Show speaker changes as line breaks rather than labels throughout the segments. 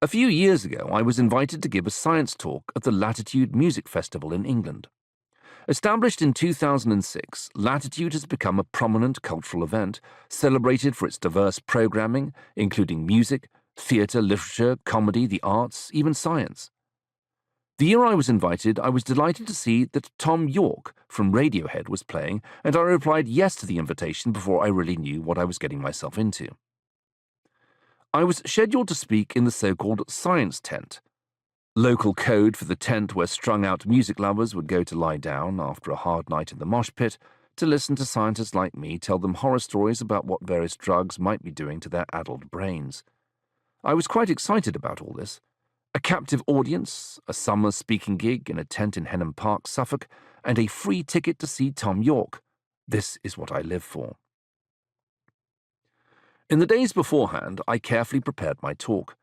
A few years ago, I was invited to give a science talk at the Latitude Music Festival in England. Established in 2006, Latitude has become a prominent cultural event, celebrated for its diverse programming, including music, theatre, literature, comedy, the arts, even science. The year I was invited, I was delighted to see that Tom York from Radiohead was playing, and I replied yes to the invitation before I really knew what I was getting myself into. I was scheduled to speak in the so-called science tent, local code for the tent where strung-out music lovers would go to lie down after a hard night in the mosh pit to listen to scientists like me tell them horror stories about what various drugs might be doing to their addled brains. I was quite excited about all this. A captive audience, a summer speaking gig in a tent in Henham Park, Suffolk, and a free ticket to see Tom York. This is what I live for. In the days beforehand, I carefully prepared my talk.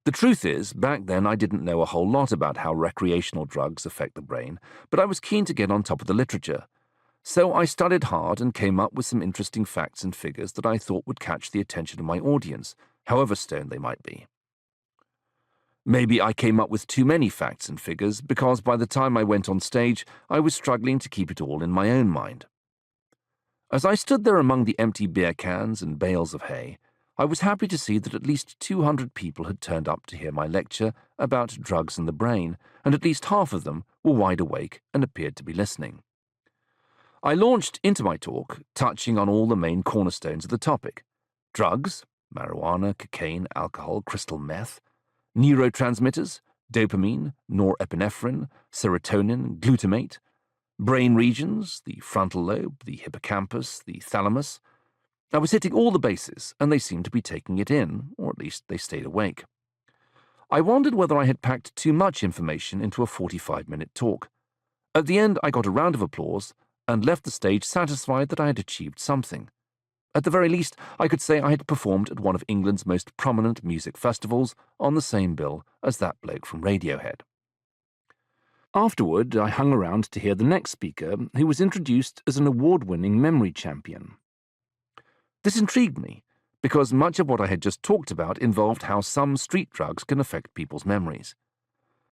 The truth is, back then I didn't know a whole lot about how recreational drugs affect the brain, but I was keen to get on top of the literature. So I studied hard and came up with some interesting facts and figures that I thought would catch the attention of my audience, however stoned they might be. Maybe I came up with too many facts and figures because by the time I went on stage, I was struggling to keep it all in my own mind. As I stood there among the empty beer cans and bales of hay, I was happy to see that at least 200 people had turned up to hear my lecture about drugs and the brain, and at least half of them were wide awake and appeared to be listening. I launched into my talk, touching on all the main cornerstones of the topic: drugs, marijuana, cocaine, alcohol, crystal meth, neurotransmitters, dopamine, norepinephrine, serotonin, glutamate, brain regions, the frontal lobe, the hippocampus, the thalamus. I was hitting all the bases, and they seemed to be taking it in, or at least they stayed awake. I wondered whether I had packed too much information into a 45-minute talk. At the end, I got a round of applause and left the stage satisfied that I had achieved something. At the very least, I could say I had performed at one of England's most prominent music festivals on the same bill as that bloke from Radiohead. Afterward, I hung around to hear the next speaker, who was introduced as an award-winning memory champion. This intrigued me, because much of what I had just talked about involved how some street drugs can affect people's memories.